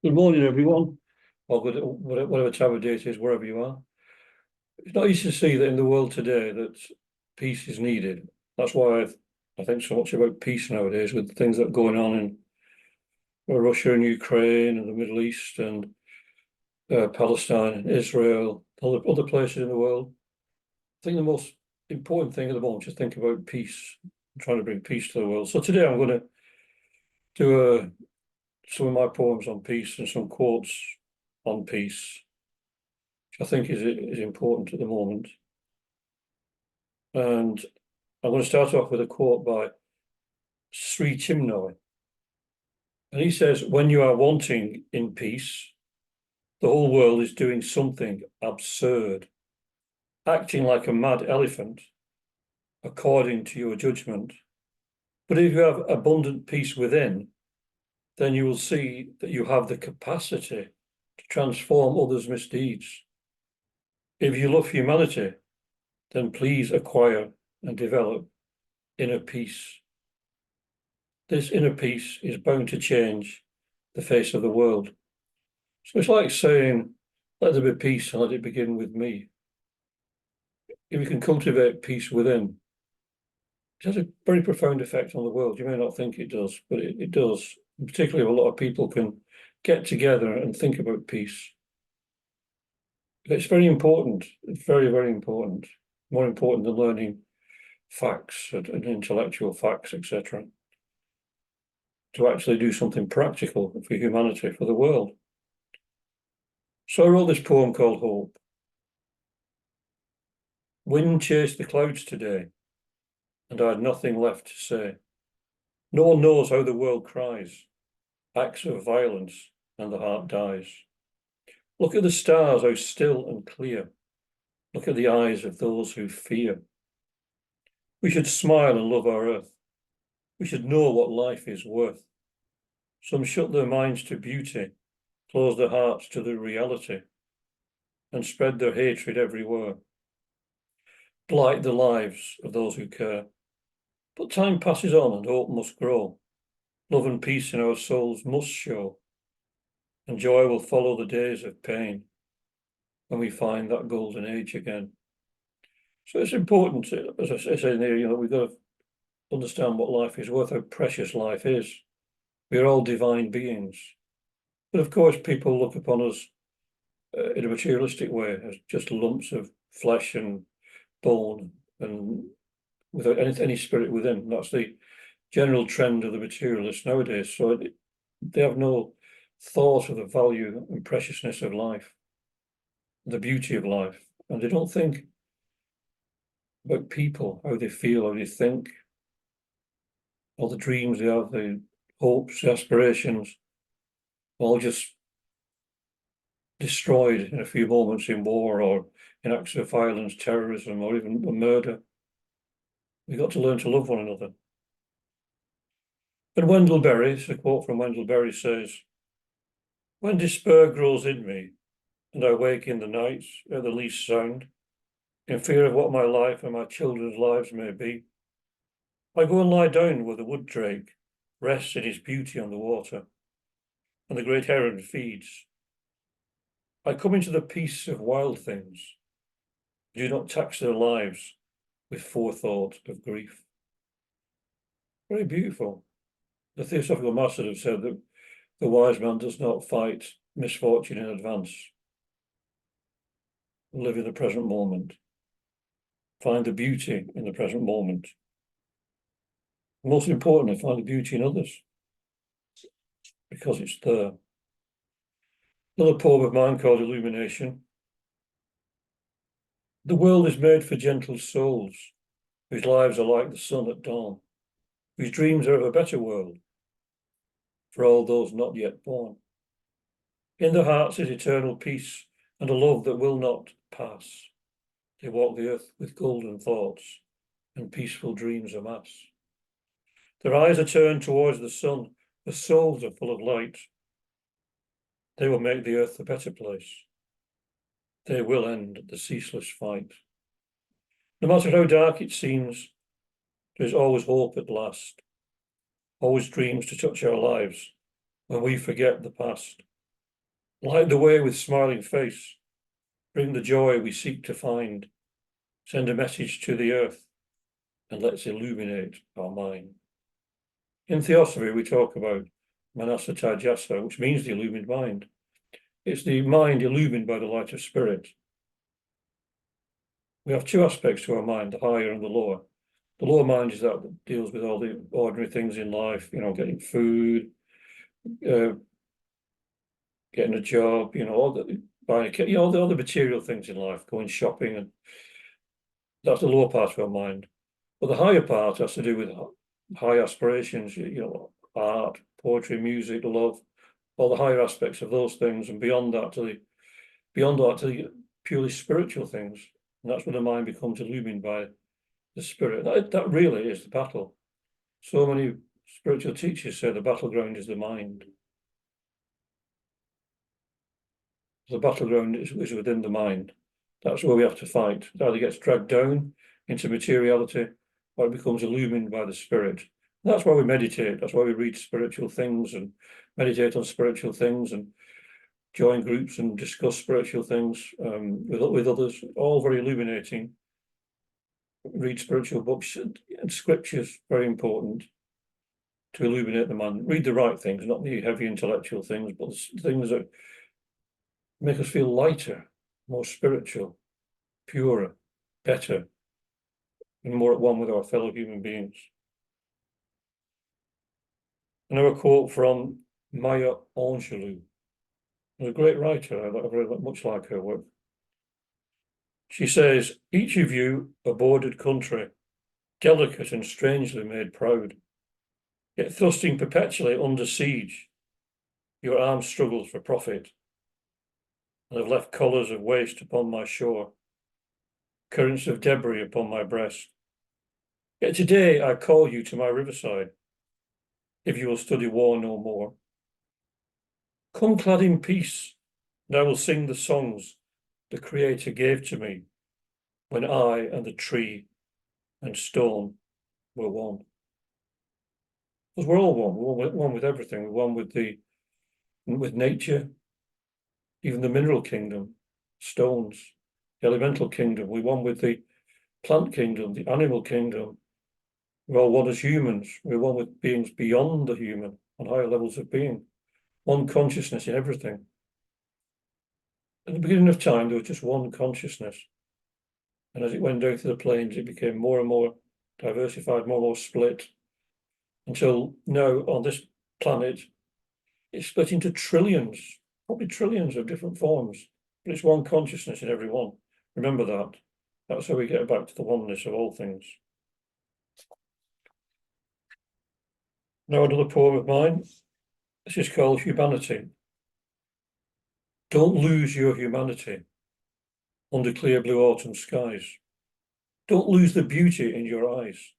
Good morning, everyone, or whatever time of day it is, wherever you are. It's not easy to see that in the world today that peace is needed. That's why I think so much about peace nowadays, with things that are going on in Russia and Ukraine and the Middle East and Palestine and Israel, other places in the world. I think the most important thing at the moment is to think about peace, trying to bring peace to the world. So today I'm going to do some of my poems on peace and some quotes on peace, which I think is important at the moment. And I'm going to start off with a quote by Sri Chinmoy. And he says, "When you are wanting in peace, the whole world is doing something absurd, acting like a mad elephant, according to your judgment. But if you have abundant peace within, then you will see that you have the capacity to transform others' misdeeds. If you love humanity, then please acquire and develop inner peace. This inner peace is bound to change the face of the world." So it's like saying, let there be peace and let it begin with me. If we can cultivate peace within, it has a very profound effect on the world. You may not think it does, but it does. And particularly if a lot of people can get together and think about peace. It's very important. It's very, very important. More important than learning facts and intellectual facts, etc. To actually do something practical for humanity, for the world. So I wrote this poem called Hope. Wind chased the clouds today, and I had nothing left to say. No one knows how the world cries, acts of violence, and the heart dies. Look at the stars, how still and clear. Look at the eyes of those who fear. We should smile and love our earth. We should know what life is worth. Some shut their minds to beauty, close their hearts to the reality, and spread their hatred everywhere. Blight the lives of those who care. But time passes on and hope must grow. Love and peace in our souls must show, and joy will follow the days of pain when we find that golden age again. So it's important, as I say there, we've got to understand what life is worth, how precious life is. We are all divine beings. But of course, people look upon us in a materialistic way as just lumps of flesh and bone and without any spirit within. That's the general trend of the materialists nowadays. So they have no thought of the value and preciousness of life, the beauty of life, and they don't think about people, how they feel, how they think, all the dreams they have, the hopes, the aspirations, all just destroyed in a few moments in war or in acts of violence, terrorism, or even murder. We've got to learn to love one another. And Wendell Berry, it's a quote from Wendell Berry, says, "When despair grows in me, and I wake in the night at the least sound, in fear of what my life and my children's lives may be, I go and lie down where the wood drake rests in his beauty on the water, and the great heron feeds. I come into the peace of wild things, do not tax their lives with forethought of grief." Very beautiful. The Theosophical Masters have said that the wise man does not fight misfortune in advance. Live in the present moment. Find the beauty in the present moment. Most importantly, find the beauty in others, because it's there. Another poem of mine called Illumination. The world is made for gentle souls, whose lives are like the sun at dawn, whose dreams are of a better world, for all those not yet born. In their hearts is eternal peace and a love that will not pass. They walk the earth with golden thoughts and peaceful dreams amass. Their eyes are turned towards the sun, their souls are full of light. They will make the earth a better place. They will end the ceaseless fight. No matter how dark it seems, there is always hope at last, always dreams to touch our lives when we forget the past. Light the way with smiling face, bring the joy we seek to find, send a message to the earth, and let's illuminate our mind. In Theosophy, we talk about Manasa Tajasa, which means the illumined mind. It's the mind illumined by the light of spirit. We have two aspects to our mind, the higher and the lower. The lower mind is that deals with all the ordinary things in life, getting food, getting a job, buying, all the material things in life, going shopping, and that's the lower part of our mind. But the higher part has to do with high aspirations, art, poetry, music, love, all the higher aspects of those things, and beyond that to the purely spiritual things. And that's when the mind becomes illumined by the spirit. That really is the battle. So many spiritual teachers say the battleground is the mind. The battleground is within the mind. That's where we have to fight. It either gets dragged down into materiality or it becomes illumined by the spirit. And that's why we meditate. That's why we read spiritual things and meditate on spiritual things and join groups and discuss spiritual things with others, all very illuminating. Read spiritual books and scriptures, very important to illuminate the mind. Read the right things, not the heavy intellectual things, but the things that make us feel lighter, more spiritual, purer, better, and more at one with our fellow human beings. Another quote from Maya Angelou, a great writer. I very much like her work. She says, each of you a bordered country, delicate and strangely made proud, yet thrusting perpetually under siege, your arms struggle for profit, and have left colours of waste upon my shore, currents of debris upon my breast. Yet today I call you to my riverside, if you will study war no more. Come clad in peace, and I will sing the songs the Creator gave to me when I and the tree and stone were one. Because we're all one. We're one with everything. We're one with nature, even the mineral kingdom, stones, the elemental kingdom. We're one with the plant kingdom, the animal kingdom. We're all one as humans. We're one with beings beyond the human, on higher levels of being. One consciousness in everything. At the beginning of time, there was just one consciousness. And as it went down through the planes, it became more and more diversified, more and more split, until now on this planet, it's split into trillions, probably trillions of different forms, but it's one consciousness in every one. Remember that. That's how we get back to the oneness of all things. Now another poem of mine. This is called Humanity. Don't lose your humanity under clear blue autumn skies. Don't lose the beauty in your eyes.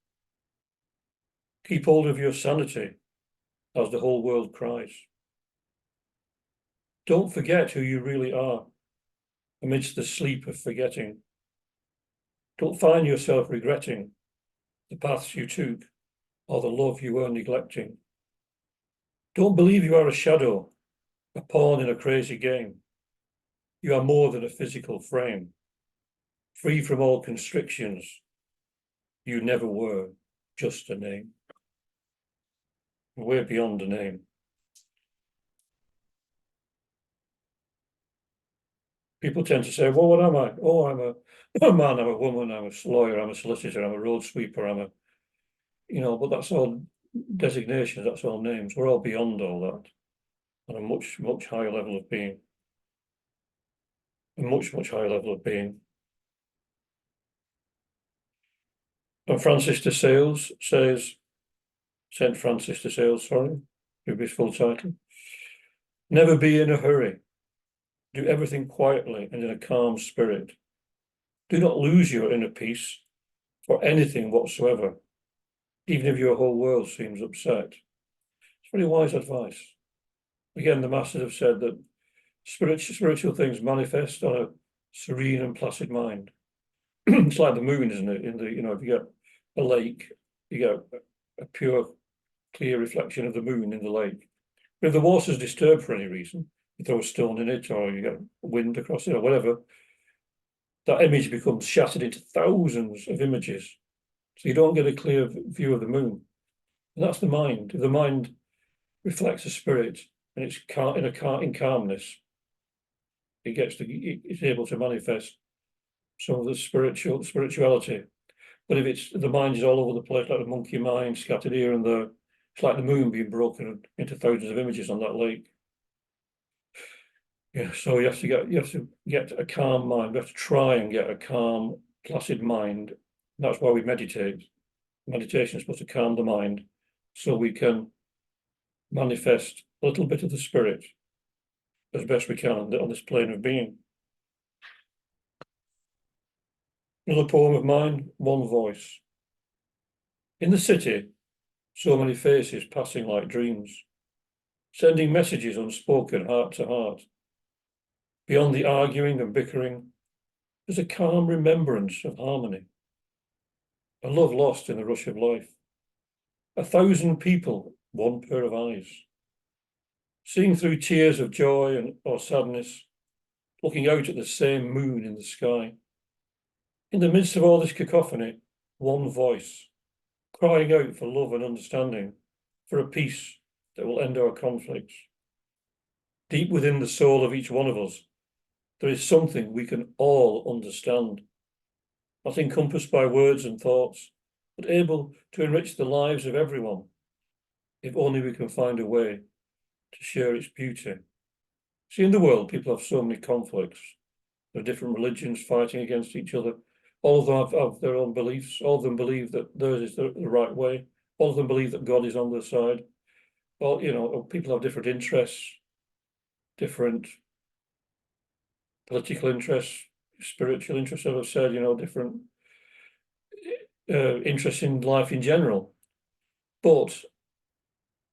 Keep hold of your sanity as the whole world cries. Don't forget who you really are amidst the sleep of forgetting. Don't find yourself regretting the paths you took or the love you were neglecting. Don't believe you are a shadow, a pawn in a crazy game. You are more than a physical frame, free from all constrictions. You never were just a name. We're beyond a name. People tend to say, well, what am I? Oh, I'm a man, I'm a woman, I'm a lawyer, I'm a solicitor, I'm a road sweeper, but that's all designations, that's all names. We're all beyond all that on a much, much higher level of being. A much, much higher level of being. And Francis de Sales says, St. Francis de Sales, sorry, give his full title. Never be in a hurry. Do everything quietly and in a calm spirit. Do not lose your inner peace for anything whatsoever, even if your whole world seems upset. It's very wise advice. Again, the masters have said that spiritual things manifest on a serene and placid mind. It's like the moon, isn't it? If you get a lake, you get a pure, clear reflection of the moon in the lake. But if the water's disturbed for any reason, you throw a stone in it, or you get wind across it, or whatever, that image becomes shattered into thousands of images. So you don't get a clear view of the moon. And that's the mind. If the mind reflects the spirit and it's in calmness, it's able to manifest some of the spirituality. But if the mind is all over the place, like the monkey mind, scattered here and there, it's like the moon being broken into thousands of images on that lake. Yeah, so you have to get a calm mind. We have to try and get a calm, placid mind. That's why we meditate. Meditation is supposed to calm the mind so we can manifest a little bit of the spirit as best we can on this plane of being. Another poem of mine, One Voice. In the city, so many faces passing like dreams, sending messages unspoken heart to heart. Beyond the arguing and bickering, there's a calm remembrance of harmony, a love lost in the rush of life. 1,000 people, one pair of eyes, seeing through tears of joy or sadness, looking out at the same moon in the sky. In the midst of all this cacophony, one voice, crying out for love and understanding, for a peace that will end our conflicts. Deep within the soul of each one of us, there is something we can all understand, not encompassed by words and thoughts, but able to enrich the lives of everyone, if only we can find a way to share its beauty. See, in the world, people have so many conflicts. There are different religions fighting against each other. All of them have their own beliefs. All of them believe that theirs is the right way. All of them believe that God is on their side. All, people have different interests, different political interests, spiritual interests, as I've said, different interests in life in general. But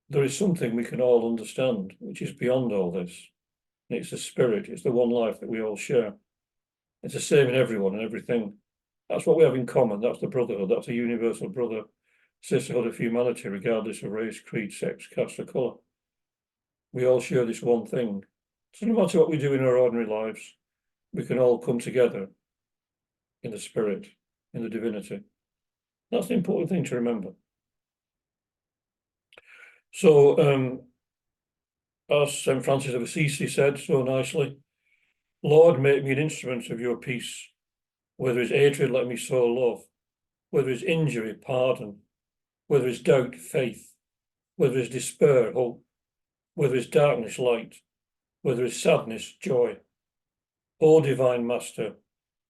there is something we can all understand, which is beyond all this. And it's the spirit, it's the one life that we all share. It's the same in everyone and everything. That's what we have in common. That's the brotherhood. That's a universal sisterhood of humanity, regardless of race, creed, sex, caste, or colour. We all share this one thing. So no matter what we do in our ordinary lives, we can all come together in the spirit, in the divinity. That's the important thing to remember. So, as St. Francis of Assisi said so nicely, Lord, make me an instrument of your peace. Whether it's hatred, let me sow love. Whether it's injury, pardon. Whether it's doubt, faith. Whether it's despair, hope. Whether it's darkness, light. Whether it's sadness, joy. O divine Master,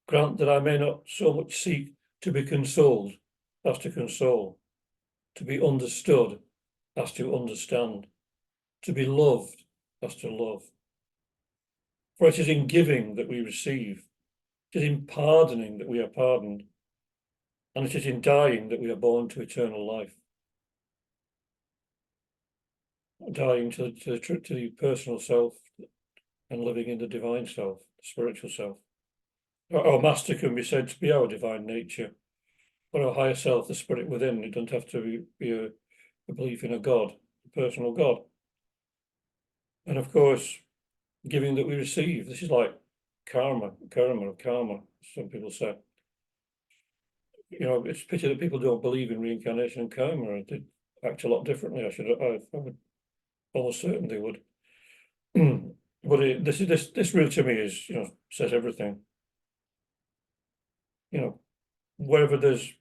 grant that I may not so much seek to be consoled as to console, to be understood as to understand, to be loved as to love. For it is in giving that we receive, it is in pardoning that we are pardoned, and it is in dying that we are born to eternal life. Dying to the personal self and living in the divine self, the spiritual self. Our Master can be said to be our divine nature, or our higher self, the spirit within. It doesn't have to be a belief in a God, a personal God. And of course, giving that we receive, this is like karma, some people say. It's a pity that people don't believe in reincarnation and karma. They act a lot differently. I would almost certain they would. But this really to me is, says everything. Wherever there's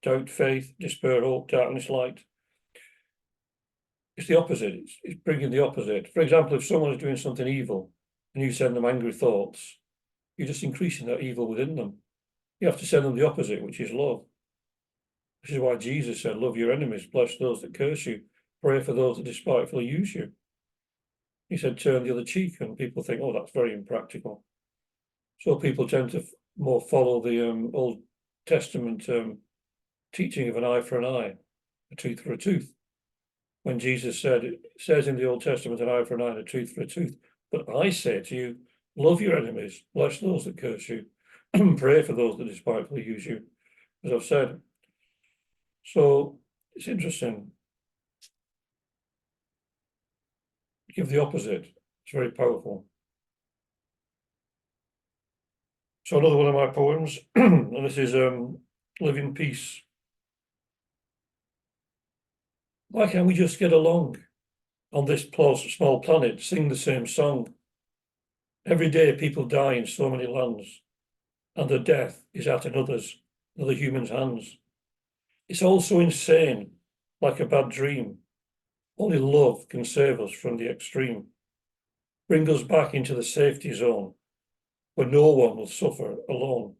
doubt, faith, despair, hope, darkness, light, it's the opposite. It's bringing the opposite. For example, if someone is doing something evil and you send them angry thoughts, you're just increasing that evil within them. You have to send them the opposite, which is love. This is why Jesus said, love your enemies, bless those that curse you, pray for those that despitefully use you. He said, turn the other cheek, and people think, oh, that's very impractical. So people tend to more follow the Old Testament teaching of an eye for an eye, a tooth for a tooth. When Jesus said, it says in the Old Testament, an eye for an eye and a tooth for a tooth. But I say to you, love your enemies, bless those that curse you, pray for those that despitefully use you, as I've said. So it's interesting. Give the opposite. It's very powerful. So another one of my poems, and this is Live in Peace. Why can't we just get along on this small planet, sing the same song? Every day people die in so many lands, and their death is at another human's hands. It's all so insane, like a bad dream. Only love can save us from the extreme. Bring us back into the safety zone, where no one will suffer alone.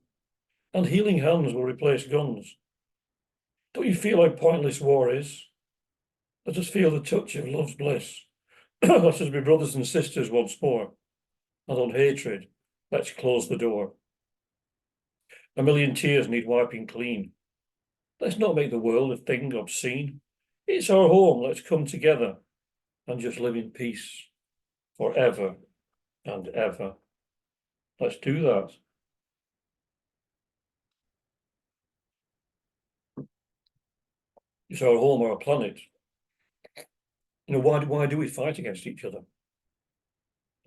And healing hands will replace guns. Don't you feel how pointless war is? Let us feel the touch of love's bliss. Let us be brothers and sisters once more. And on hatred, let's close the door. A million tears need wiping clean. Let's not make the world a thing obscene. It's our home, let's come together and just live in peace forever and ever. Let's do that. It's our home, our planet. You know, why do we fight against each other?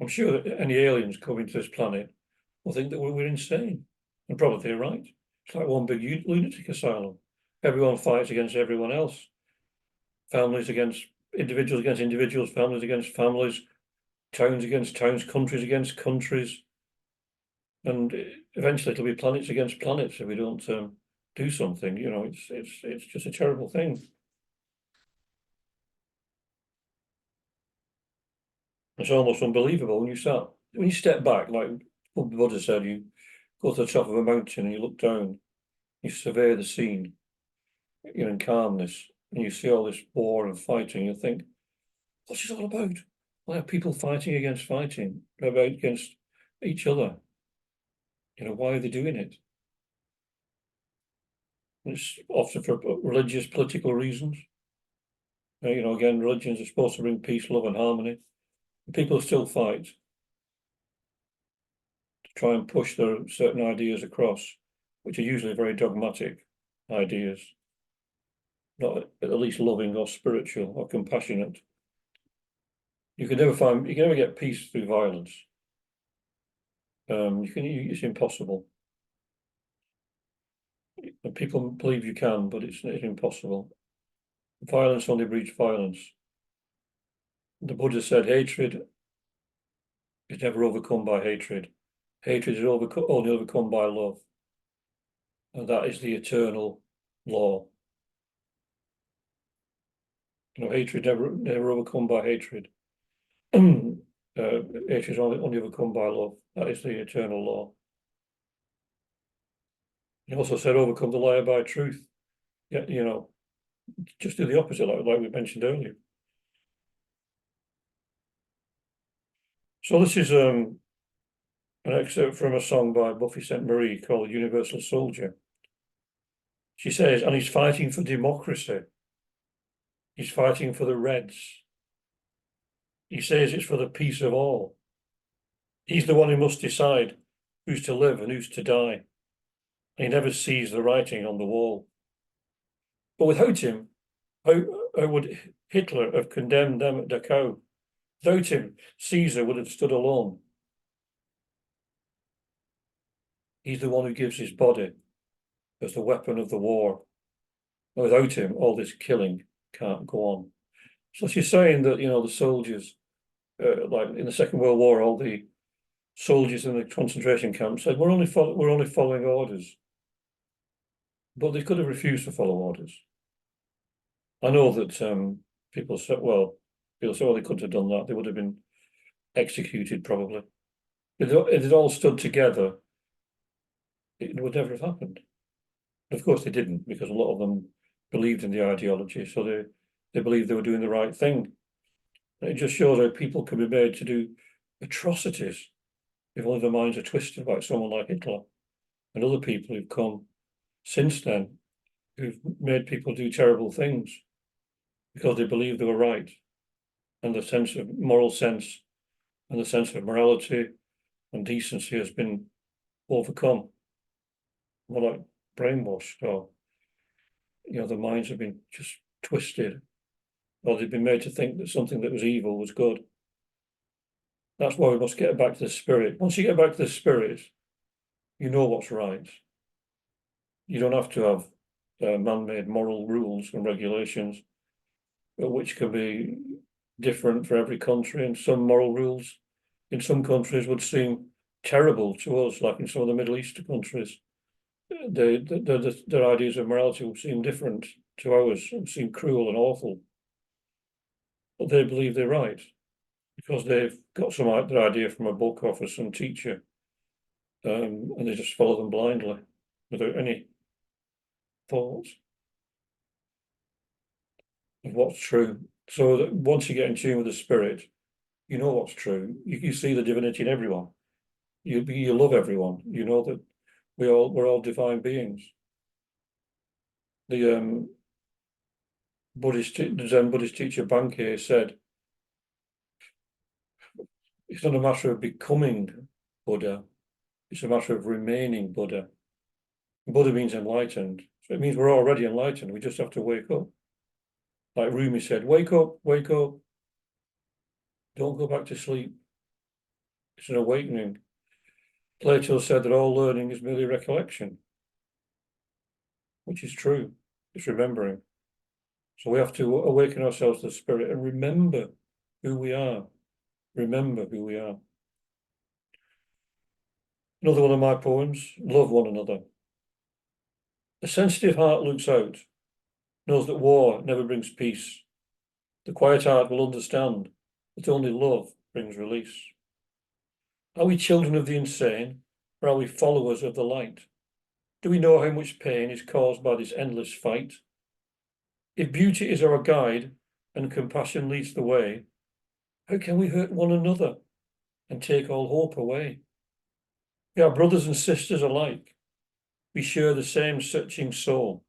I'm sure that any aliens coming to this planet will think that we're insane. And probably they're right. It's like one big lunatic asylum. Everyone fights against everyone else. Families against individuals, families against families, towns against towns, countries against countries. And eventually it'll be planets against planets if we don't do something. You know, it's just a terrible thing. It's almost unbelievable when you step back, like Buddha said, you go to the top of a mountain and you look down, you survey the scene, you know, in calmness, and you see all this war and fighting, you think, what's it all about? Why are people fighting against each other? You know, why are they doing it? It's often for religious, political reasons. You know, again, religions are supposed to bring peace, love, and harmony. People still fight to try and push their certain ideas across, which are usually very dogmatic ideas, not at least loving or spiritual or compassionate. You can never get peace through violence. It's impossible. And people believe you can, but it's impossible. Violence only breeds violence. The Buddha said hatred is never overcome by hatred. Hatred is only overcome by love. And that is the eternal law. You know, hatred never overcome by hatred. Hatred is only overcome by love. That is the eternal law. He also said, overcome the liar by truth. Yeah, you know, just do the opposite, like we mentioned earlier. So this is an excerpt from a song by Buffy Sainte-Marie called Universal Soldier. She says, and he's fighting for democracy. He's fighting for the Reds. He says it's for the peace of all. He's the one who must decide who's to live and who's to die. And he never sees the writing on the wall. But without him, how would Hitler have condemned them at Dachau? Without him, Caesar would have stood alone. He's the one who gives his body as the weapon of the war. And without him, all this killing can't go on. So she's saying that, you know, the soldiers, like in the Second World War, all the soldiers in the concentration camps said, we're only following orders. But they could have refused to follow orders. I know that people say, well, they couldn't have done that. They would have been executed probably. If it all stood together, it would never have happened. Of course, they didn't, because a lot of them believed in the ideology, so they believed they were doing the right thing. And it just shows how people can be made to do atrocities if only their minds are twisted, like someone like Hitler and other people who've come since then, who've made people do terrible things because they believed they were right, and the sense of moral sense and the sense of morality and decency has been overcome. More like brainwashed, or you know, the minds have been just twisted, or they've been made to think that something that was evil was good. That's why we must get back to the spirit. Once you get back to the spirit, you know what's right. You don't have to have man-made moral rules and regulations, which can be different for every country. And some moral rules in some countries would seem terrible to us, like in some of the Middle Eastern countries. Their ideas of morality would seem different to ours, would seem cruel and awful. But they believe they're right because they've got their idea from a book or from some teacher, and they just follow them blindly without any thoughts of what's true. So that once you get in tune with the spirit, you know what's true. You see the divinity in everyone. You love everyone. You know that we're all divine beings. The Zen Buddhist teacher Bankei said, it's not a matter of becoming Buddha, it's a matter of remaining Buddha. Buddha means enlightened, so it means we're already enlightened. We just have to wake up. Like Rumi said, wake up, don't go back to sleep. It's an awakening. Plato said that all learning is merely recollection, which is true. It's remembering. So we have to awaken ourselves to the spirit and remember who we are. Remember who we are. Another one of my poems, love one another. A sensitive heart looks out, knows that war never brings peace. The quiet heart will understand that only love brings release. Are we children of the insane, or are we followers of the light? Do we know how much pain is caused by this endless fight? If beauty is our guide and compassion leads the way, how can we hurt one another and take all hope away? We are brothers and sisters alike. We share the same searching soul.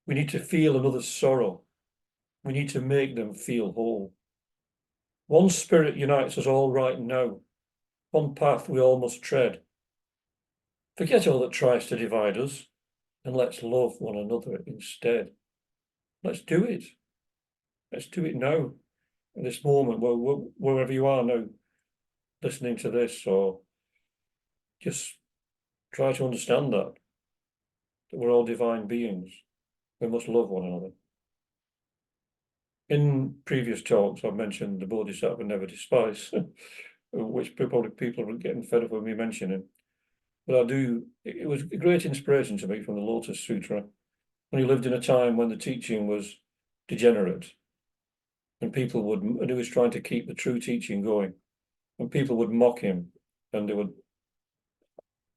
We need to feel another's sorrow. We need to make them feel whole. One spirit unites us all right now. One path we all must tread. Forget all that tries to divide us, and let's love one another instead. Let's do it. Let's do it now, in this moment, wherever you are now, listening to this, or just try to understand that we're all divine beings. We must love one another. In previous talks, I've mentioned the Bodhisattva never despise, which probably people are getting fed up with me mentioning. But it was a great inspiration to me from the Lotus Sutra, when he lived in a time when the teaching was degenerate, and he was trying to keep the true teaching going, and people would mock him, and they would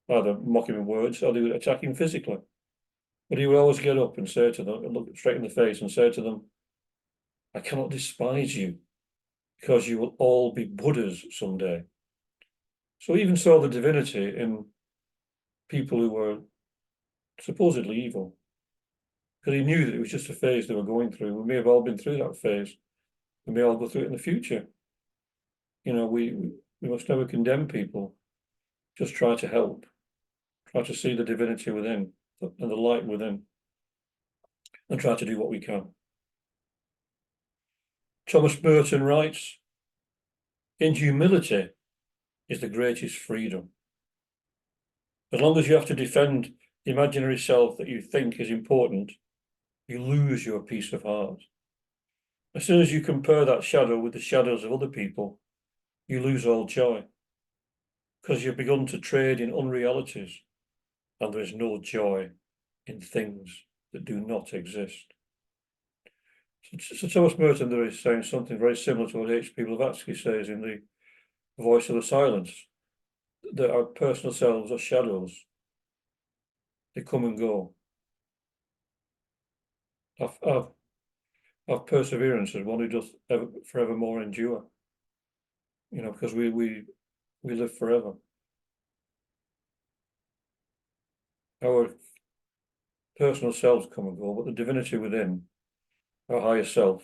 either mock him in words or they would attack him physically. But he would always get up and say to them, look straight in the face and say to them, I cannot despise you, because you will all be Buddhas someday. So he even saw the divinity in people who were supposedly evil, because he knew that it was just a phase they were going through. We may have all been through that phase. We may all go through it in the future. You know, we must never condemn people. Just try to help. Try to see the divinity within and the light within, and try to do what we can. Thomas Merton writes, in humility is the greatest freedom. As long as you have to defend the imaginary self that you think is important, you lose your peace of heart. As soon as you compare that shadow with the shadows of other people, you lose all joy, because you've begun to trade in unrealities, and there is no joy in things that do not exist. So Thomas Merton there is saying something very similar to what H.P. Blavatsky says in The Voice of the Silence, that our personal selves are shadows. They come and go. Our perseverance is one who doth forevermore endure. You know, because we live forever. Our personal selves come and go, but the divinity within, our higher self,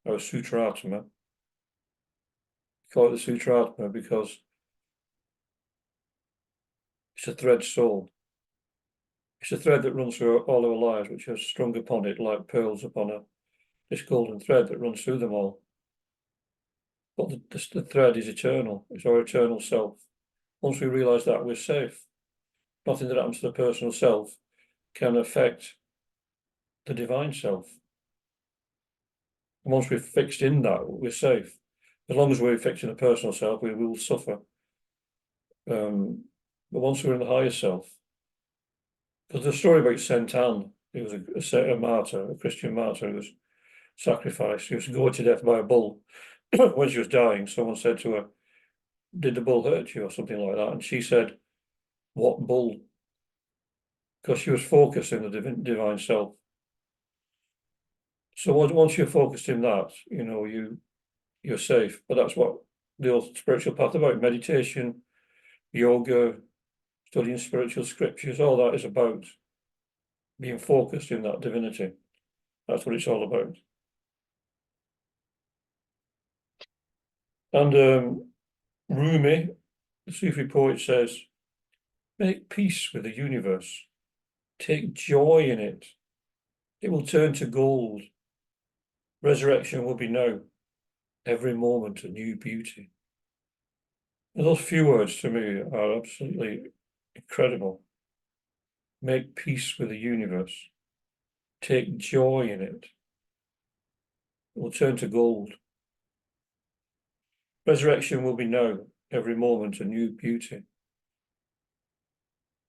our Sutratma, we call it the Sutratma because it's a thread soul. It's a thread that runs through all our lives, which has strung upon it like pearls upon this golden thread that runs through them all. but the thread is eternal. It's our eternal self. Once we realise that, we're safe. Nothing that happens to the personal self can affect the divine self. And once we're fixed in that, we're safe. As long as we're fixed in the personal self, we will suffer. But once we're in the higher self, because the story about Saint Anne, he was a martyr, a Christian martyr who was sacrificed. He was gored to death by a bull. When she was dying, someone said to her, "Did the bull hurt you?" or something like that. And she said, "What bull?" Because she was focused in the divine self. So once you're focused in that, you're safe. But that's what the old spiritual path about: meditation, yoga, studying spiritual scriptures. All that is about being focused in that divinity. That's what it's all about. And Rumi, the Sufi poet, says, "Make peace with the universe. Take joy in it. It will turn to gold. Resurrection will be now. Every moment a new beauty." And those few words to me are absolutely incredible. Make peace with the universe. Take joy in it. It will turn to gold. Resurrection will be now. Every moment a new beauty.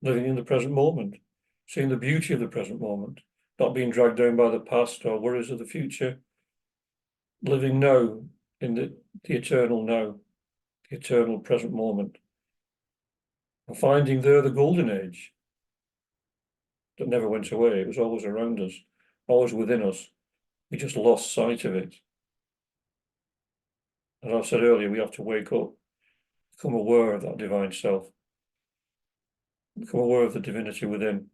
Living in the present moment, seeing the beauty of the present moment, not being dragged down by the past or worries of the future. Living now in the eternal now, the eternal present moment. And finding there the golden age that never went away. It was always around us, always within us. We just lost sight of it. As I said earlier, we have to wake up, become aware of that divine self, become aware of the divinity within.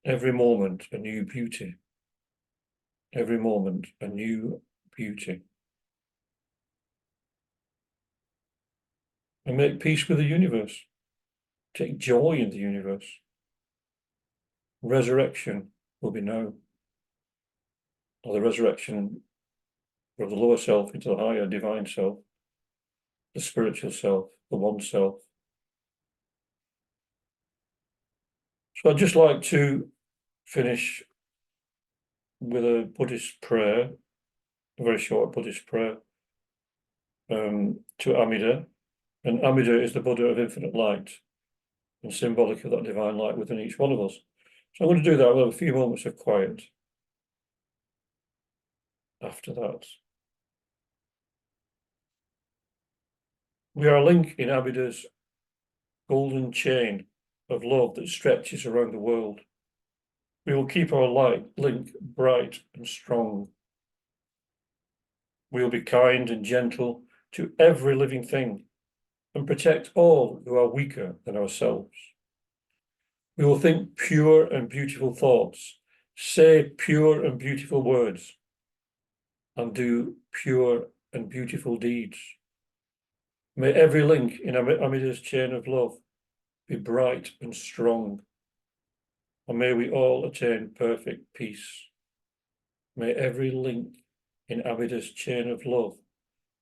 Every moment, a new beauty. Every moment, a new beauty. And make peace with the universe. Take joy in the universe. Resurrection will be now. Or the resurrection of the lower self into the higher divine self, the spiritual self, the one self. So I'd just like to finish with a Buddhist prayer, a very short Buddhist prayer, to Amida. And Amida is the Buddha of infinite light and symbolic of that divine light within each one of us. So I'm going to do that. We'll have a few moments of quiet after that. We are a link in Amida's golden chain of love that stretches around the world. We will keep our link bright and strong. We will be kind and gentle to every living thing and protect all who are weaker than ourselves. We will think pure and beautiful thoughts, say pure and beautiful words, and do pure and beautiful deeds. May every link in Amida's chain of love be bright and strong, and may we all attain perfect peace. May every link in Amida's chain of love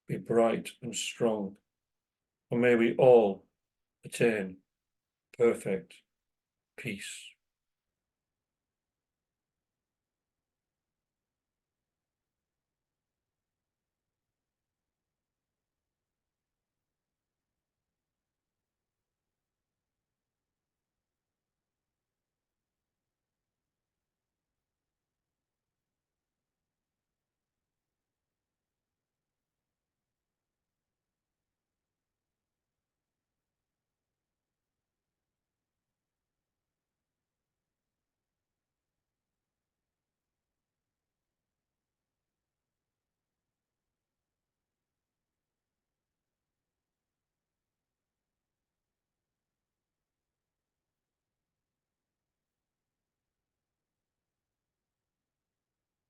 be bright and strong, and may we all attain perfect peace.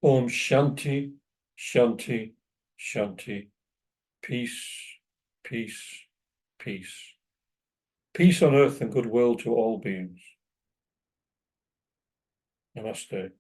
Om Shanti, Shanti, Shanti. Peace, peace, peace. Peace on earth and goodwill to all beings. Namaste.